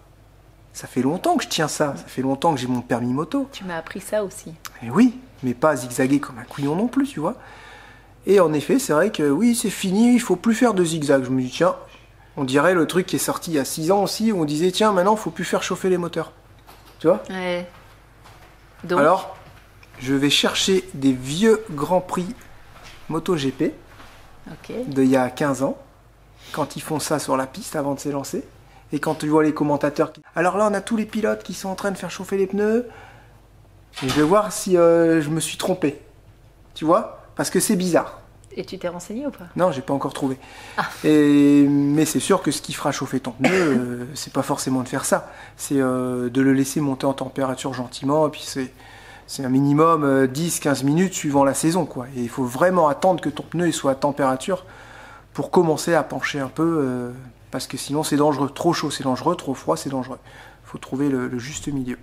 Ça fait longtemps que je tiens ça. Ça fait longtemps que j'ai mon permis moto. tu m'as appris ça aussi. Et oui, mais pas zigzaguer comme un couillon non plus, tu vois. Et en effet, c'est vrai que oui, c'est fini, il faut plus faire de zigzag. Je me dis, tiens, on dirait le truc qui est sorti il y a 6 ans aussi, où on disait, tiens, maintenant, il faut plus faire chauffer les moteurs. Tu vois? Ouais. Donc, Alors, je vais chercher des vieux Grands Prix MotoGP ok. d'il y a 15 ans, quand ils font ça sur la piste avant de s'élancer. Et quand tu vois les commentateurs qui... Alors là, on a tous les pilotes qui sont en train de faire chauffer les pneus. Et je vais voir si je me suis trompé. Tu vois? Parce que c'est bizarre. Et tu t'es renseigné ou pas? Non, j'ai pas encore trouvé. Ah. Mais c'est sûr que ce qui fera chauffer ton pneu, c'est pas forcément de faire ça. C'est de le laisser monter en température gentiment. Et puis c'est un minimum 10-15 minutes suivant la saison, quoi. Et il faut vraiment attendre que ton pneu il soit à température pour commencer à pencher un peu. Parce que sinon c'est dangereux. Trop chaud c'est dangereux, trop froid c'est dangereux. Il faut trouver le juste milieu.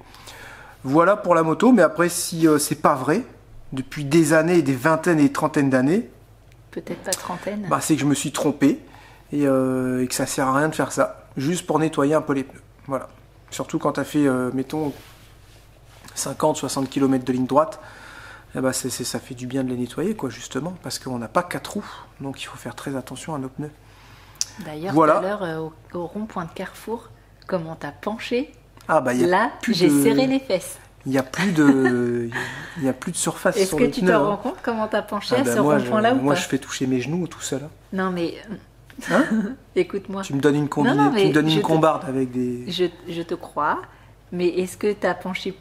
Voilà pour la moto, mais après si c'est pas vrai, depuis des années, des vingtaines et des trentaines d'années, Peut-être pas trentaine. bah, c'est que je me suis trompé et que ça sert à rien de faire ça, juste pour nettoyer un peu les pneus. Voilà. Surtout quand tu as fait, mettons, 50-60 km de ligne droite, eh ben ça fait du bien de les nettoyer, quoi, justement, parce qu'on n'a pas 4 roues, donc il faut faire très attention à nos pneus. D'ailleurs, Voilà. tout à l'heure, au rond-point de Carrefour, comment t'as penché, Ah bah il y a là, plus j'ai de... serré les fesses. Il n'y a plus de, il y a plus de surface Est-ce sur que le tu pneu. t'en rends compte comment t'as penché Ah à bah ce moi, rond-point-là ou moi pas? je fais toucher mes genoux tout seul. Hein. Non, mais Hein écoute-moi. Tu me donnes une combinaison, Non, mais tu me donnes je une te- combarde avec des. Je te crois, mais est-ce que t'as penché...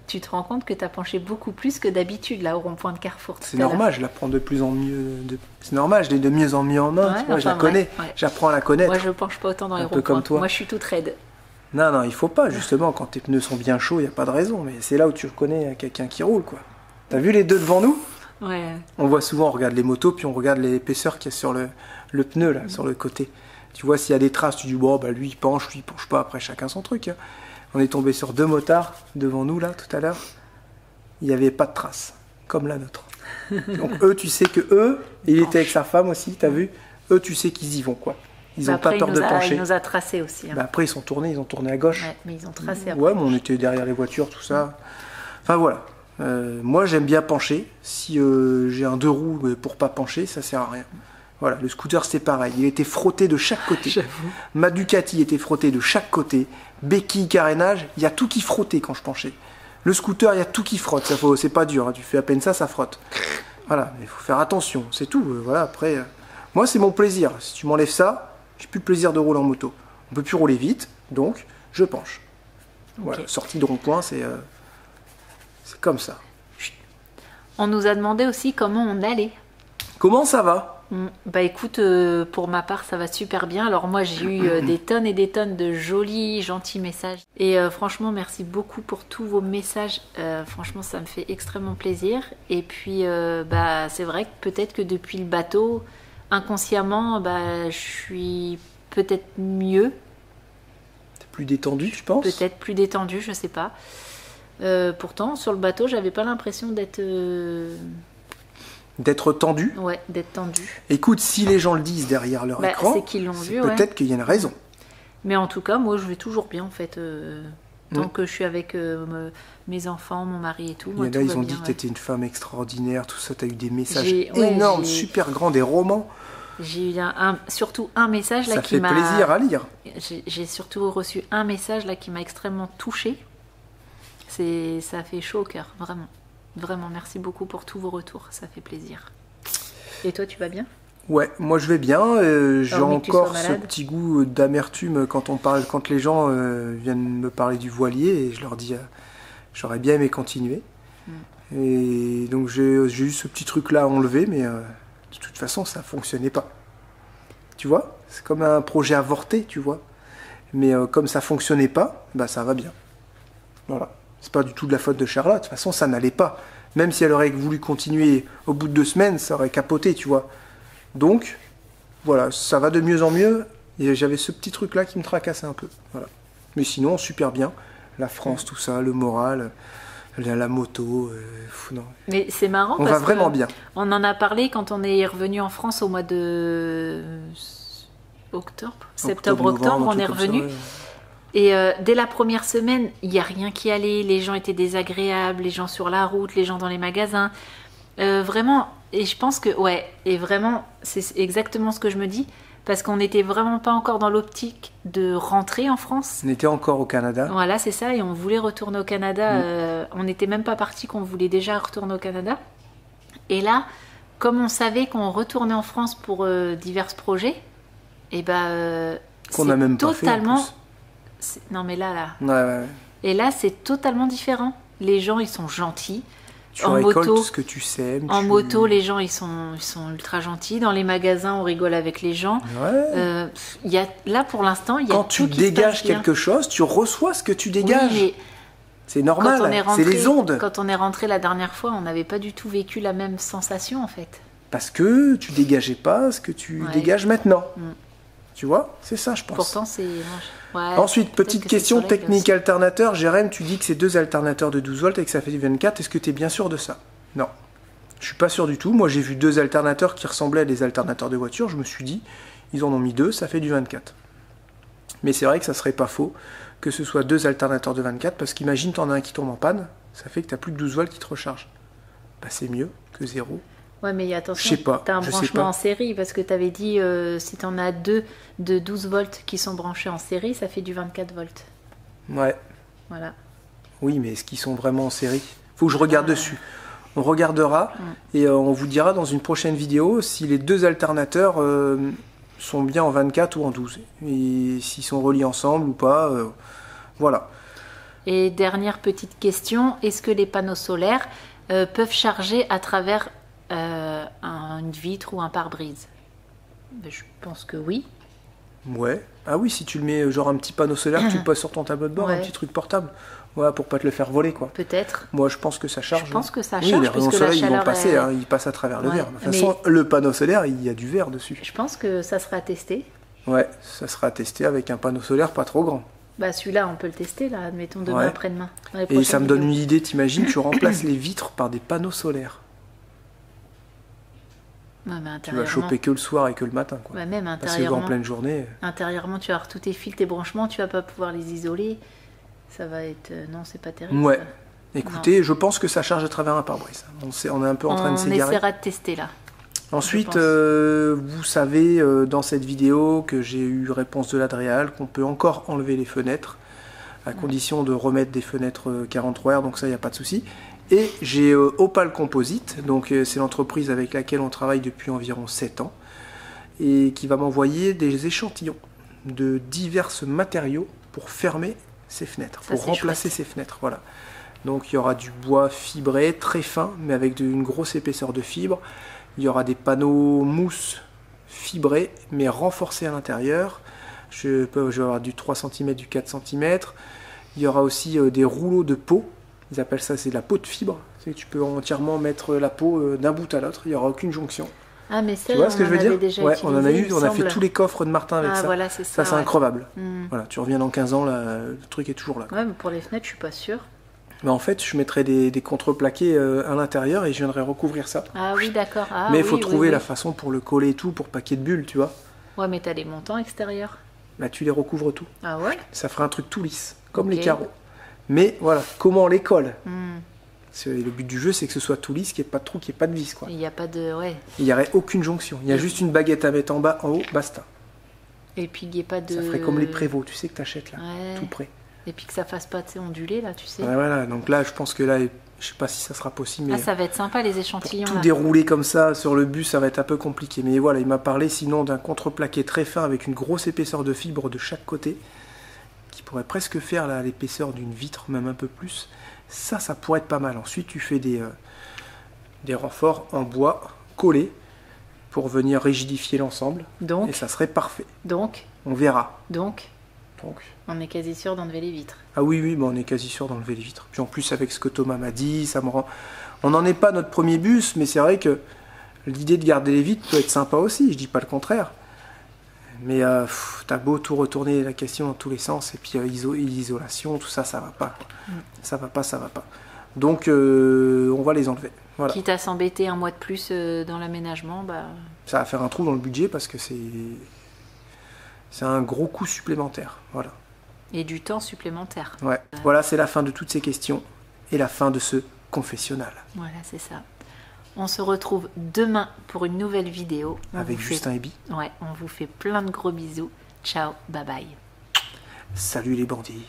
Tu te rends compte que t'as penché beaucoup plus que d'habitude, là, au rond-point de Carrefour tout C'est à l'heure. normal, je la prends de plus en mieux. C'est normal, je l'ai de mieux en mieux en main. Ouais, tu vois, je la enfin, connais, ouais. j'apprends à la connaître. Moi, je penche pas autant dans les Un peu ronds-points. comme toi. Moi, je suis toute raide. Non, il faut pas, justement, quand tes pneus sont bien chauds, il n'y a pas de raison. Mais c'est là où tu reconnais quelqu'un qui roule, quoi. T'as vu les deux devant nous? Ouais. On voit souvent, on regarde les motos, puis on regarde l'épaisseur qu'il y a sur le pneu, là, sur le côté. Tu vois, s'il y a des traces, tu dis, bon, bah lui il penche pas, après chacun son truc. Hein. On est tombé sur 2 motards devant nous, là, tout à l'heure. Il n'y avait pas de traces, comme la nôtre. Donc eux, tu sais que eux, il était avec sa femme aussi, t'as vu? Eux, tu sais qu'ils y vont, quoi. Ils n'ont pas peur de pencher. Il nous a tracé aussi. Hein. Bah, après, ils ont tourné à gauche. Ouais, mais ils ont tracé après. Ouais, mais on était derrière les voitures, tout ça. Enfin voilà. Moi, j'aime bien pencher. Si j'ai un 2 roues pour pas pencher, ça sert à rien. Voilà, le scooter c'est pareil, il était frotté de chaque côté. Ma Ducati était frottée de chaque côté. Béquille, carénage, il y a tout qui frottait quand je penchais. Le scooter, il y a tout qui frotte, c'est pas dur, hein. Tu fais à peine ça, ça frotte. Voilà, mais il faut faire attention, c'est tout. Voilà, après, moi c'est mon plaisir. Si tu m'enlèves ça, j'ai plus le plaisir de rouler en moto. On peut plus rouler vite, donc je penche. Voilà, sortie de rond-point, c'est comme ça. On nous a demandé aussi comment on allait. Comment ça va ? Bah écoute, pour ma part ça va super bien. Alors moi j'ai eu des tonnes et des tonnes de jolis, gentils messages. Et franchement merci beaucoup pour tous vos messages. Franchement ça me fait extrêmement plaisir. Et puis bah c'est vrai que peut-être que depuis le bateau, inconsciemment, bah je suis peut-être mieux. T'es plus détendu, je pense. Peut-être plus détendu, je sais pas. Pourtant sur le bateau j'avais pas l'impression d'être... D'être tendu. Ouais, d'être tendu. Écoute, si les gens le disent derrière leur écran, c'est qu'ils l'ont vu, peut-être qu'il y a une raison. Mais en tout cas, moi, je vais toujours bien, en fait. Tant que je suis avec mes enfants, mon mari et tout. Moi, là, ils ont dit que tu étais une femme extraordinaire, tout ça. Tu as eu des messages énormes, super grands, des romans. J'ai eu surtout un message là qui m'a... Ça fait plaisir à lire. J'ai surtout reçu un message là qui m'a extrêmement touchée. Ça fait chaud au cœur, vraiment. Vraiment, merci beaucoup pour tous vos retours, ça fait plaisir. Et toi, tu vas bien ? Ouais, moi je vais bien. J'ai encore ce petit goût d'amertume quand les gens viennent me parler du voilier et je leur dis j'aurais bien aimé continuer. Et donc j'ai eu ce petit truc là à enlever, mais de toute façon ça fonctionnait pas. Tu vois ? C'est comme un projet avorté, tu vois. Mais comme ça fonctionnait pas, bah ça va bien. Voilà. C'est pas du tout de la faute de Charlotte. De toute façon, ça n'allait pas. Même si elle aurait voulu continuer au bout de 2 semaines, ça aurait capoté, tu vois. Donc, voilà, ça va de mieux en mieux. Et j'avais ce petit truc-là qui me tracassait un peu. Voilà. Mais sinon, super bien. La France, tout ça, le moral, la moto. Non. Mais c'est marrant on parce va vraiment bien. On en a parlé quand on est revenu en France au mois de septembre-octobre, on est revenu. Ça, ouais. Et dès la première semaine, il n'y a rien qui allait, les gens étaient désagréables, les gens sur la route, les gens dans les magasins. Vraiment, et je pense que, et vraiment, c'est exactement ce que je me dis, parce qu'on n'était vraiment pas encore dans l'optique de rentrer en France. On était encore au Canada. Voilà, c'est ça, et on voulait retourner au Canada. On n'était même pas parti qu'on voulait déjà retourner au Canada. Et là, comme on savait qu'on retournait en France pour divers projets, et qu'on n'a même pas fait en plus. Non mais là. Ouais. Et là c'est totalement différent. Les gens ils sont gentils. Tu récoltes ce que tu sèmes. En moto les gens ils sont ultra gentils. Dans les magasins on rigole avec les gens. Ouais. Là pour l'instant il y a quand tu dégages quelque chose, tu reçois ce que tu dégages. Oui, c'est normal. C'est les ondes. Quand on est rentré la dernière fois, on n'avait pas du tout vécu la même sensation en fait. Parce que tu dégageais pas ce que tu dégages maintenant. Tu vois, c'est ça, je pense. Pourtant, c'est... Ensuite, petite question technique alternateur. Jérém, tu dis que c'est 2 alternateurs de 12 volts et que ça fait du 24. Est-ce que tu es bien sûr de ça ? Non. Je suis pas sûr du tout. Moi, j'ai vu 2 alternateurs qui ressemblaient à des alternateurs de voiture. Je me suis dit, ils en ont mis 2, ça fait du 24. Mais c'est vrai que ça serait pas faux que ce soit 2 alternateurs de 24 parce qu'imagine, t'en as un qui tombe en panne, ça fait que t'as plus de 12 volts qui te recharge. Bah, c'est mieux que 0. Ouais, mais attention, t'as un branchement en série, parce que t'avais dit, si t'en as 2 de 12 volts qui sont branchés en série, ça fait du 24 volts. Ouais. Voilà. Oui, mais est-ce qu'ils sont vraiment en série ? Faut que je regarde dessus. On regardera et on vous dira dans une prochaine vidéo si les 2 alternateurs sont bien en 24 ou en 12. Et s'ils sont reliés ensemble ou pas. Voilà. Et dernière petite question, est-ce que les panneaux solaires peuvent charger à travers une vitre ou un pare-brise? Je pense que oui. Ouais. Ah oui, si tu le mets genre un petit panneau solaire, tu le poses sur ton tableau de bord, un petit truc portable. Ouais, pour pas te le faire voler, quoi. Peut-être. Moi, je pense que ça charge. Je pense que ça charge. Oui, les rayons solaires, ils vont passer, ils passent à travers le verre. De toute façon, le panneau solaire, il y a du verre dessus. Je pense que ça sera testé. Ouais, ça sera testé avec un panneau solaire pas trop grand. Bah celui-là, on peut le tester, là, admettons demain après-demain. Et ça me donne une idée, t'imagines, tu remplaces les vitres par des panneaux solaires. Ouais, mais Tu vas intérieurement, choper que le soir et que le matin, quoi. ouais, même Parce que en intérieurement, pleine journée. intérieurement, tu vas avoir tous tes fils, tes branchements, tu vas pas pouvoir les isoler. Ça va être... non, c'est pas terrible. Ouais. ça. Écoutez, je pense que ça charge à travers un pare-brise. On est un peu en train de On s'égarer. essaiera de tester là. Ensuite, pense. vous savez dans cette vidéo que j'ai eu réponse de l'Adréal qu'on peut encore enlever les fenêtres à condition de remettre des fenêtres 43 R, donc ça, il n'y a pas de souci. Et j'ai Opal Composite, donc c'est l'entreprise avec laquelle on travaille depuis environ 7 ans et qui va m'envoyer des échantillons de divers matériaux pour fermer ces fenêtres, Ça, pour c'est remplacer chouette. ces fenêtres. Voilà. Donc il y aura du bois fibré, très fin, mais avec une grosse épaisseur de fibre. Il y aura des panneaux mousse fibrés, mais renforcés à l'intérieur. Je vais avoir du 3 cm, du 4 cm. Il y aura aussi des rouleaux de peau. Ils appellent ça, c'est de la peau de fibre. Tu peux entièrement mettre la peau d'un bout à l'autre. Il n'y aura aucune jonction. Ah, mais ça, Tu vois ce que on je veux en avait dire? déjà Ouais, on en a utilisé, eu, il on me a fait semble. tous les coffres de Martin avec Ah, ça. voilà, c'est Ça, ça. c'est ouais. incroyable. Hmm. Voilà, tu reviens dans 15 ans, là, le truc est toujours là. Ouais, mais pour les fenêtres, je suis pas sûre. Mais en fait, je mettrai des contreplaqués à l'intérieur et je viendrai recouvrir ça. Ah oui, d'accord. Ah, Mais il oui, faut oui, trouver oui. la façon pour le coller et tout, pour pas qu'il y ait de bulles, tu vois. Ouais, mais t'as les montants extérieurs. Là, tu les recouvres tout. Ah ouais? Ça fera un truc tout lisse, comme les Ok. carreaux. Mais voilà, comment on les colle? Hmm. Le but du jeu, c'est que ce soit tout lisse, qu'il n'y ait pas de trou, qu'il n'y ait pas de vis, quoi. Il n'y a pas de... Ouais. Il n'y aurait aucune jonction. Il y a juste une baguette à mettre en bas, en haut, basta. Et puis, il n'y ait pas de... Ça ferait comme les prévôts, tu sais, que tu achètes là, Ouais. tout près. Et puis que ça fasse pas, tu sais, onduler, là, tu sais. Ouais, voilà, donc là, je pense que là, je sais pas si ça sera possible, mais Ah, ça va être sympa, les pour échantillons, tout là. dérouler comme ça sur le bus, ça va être un peu compliqué. Mais voilà, il m'a parlé sinon d'un contreplaqué très fin avec une grosse épaisseur de fibre de chaque côté, qui pourrait presque faire l'épaisseur d'une vitre, même un peu plus. Ça pourrait être pas mal. Ensuite, tu fais des renforts en bois collés pour venir rigidifier l'ensemble, et Donc, ça serait parfait. donc, On verra. donc, Donc, on est quasi sûr d'enlever les vitres. ah oui, bon, on est quasi sûr d'enlever les vitres. Puis en plus, avec ce que Thomas m'a dit, ça me rend... On n'en est pas notre premier bus, mais c'est vrai que l'idée de garder les vitres peut être sympa aussi, je dis pas le contraire. Mais t'as beau tout retourner la question dans tous les sens, et puis l'isolation, tout ça, ça va pas. Ça va pas, ça va pas. Donc, on va les enlever. Voilà. Quitte à s'embêter un mois de plus dans l'aménagement, bah... Ça va faire un trou dans le budget parce que c'est un gros coût supplémentaire. Voilà. Et du temps supplémentaire. Ouais. Voilà, c'est la fin de toutes ces questions et la fin de ce confessionnal. Voilà, c'est ça. On se retrouve demain pour une nouvelle vidéo. Avec Justin et Bi. Ouais, on vous fait plein de gros bisous. Ciao, bye bye. Salut les bandits.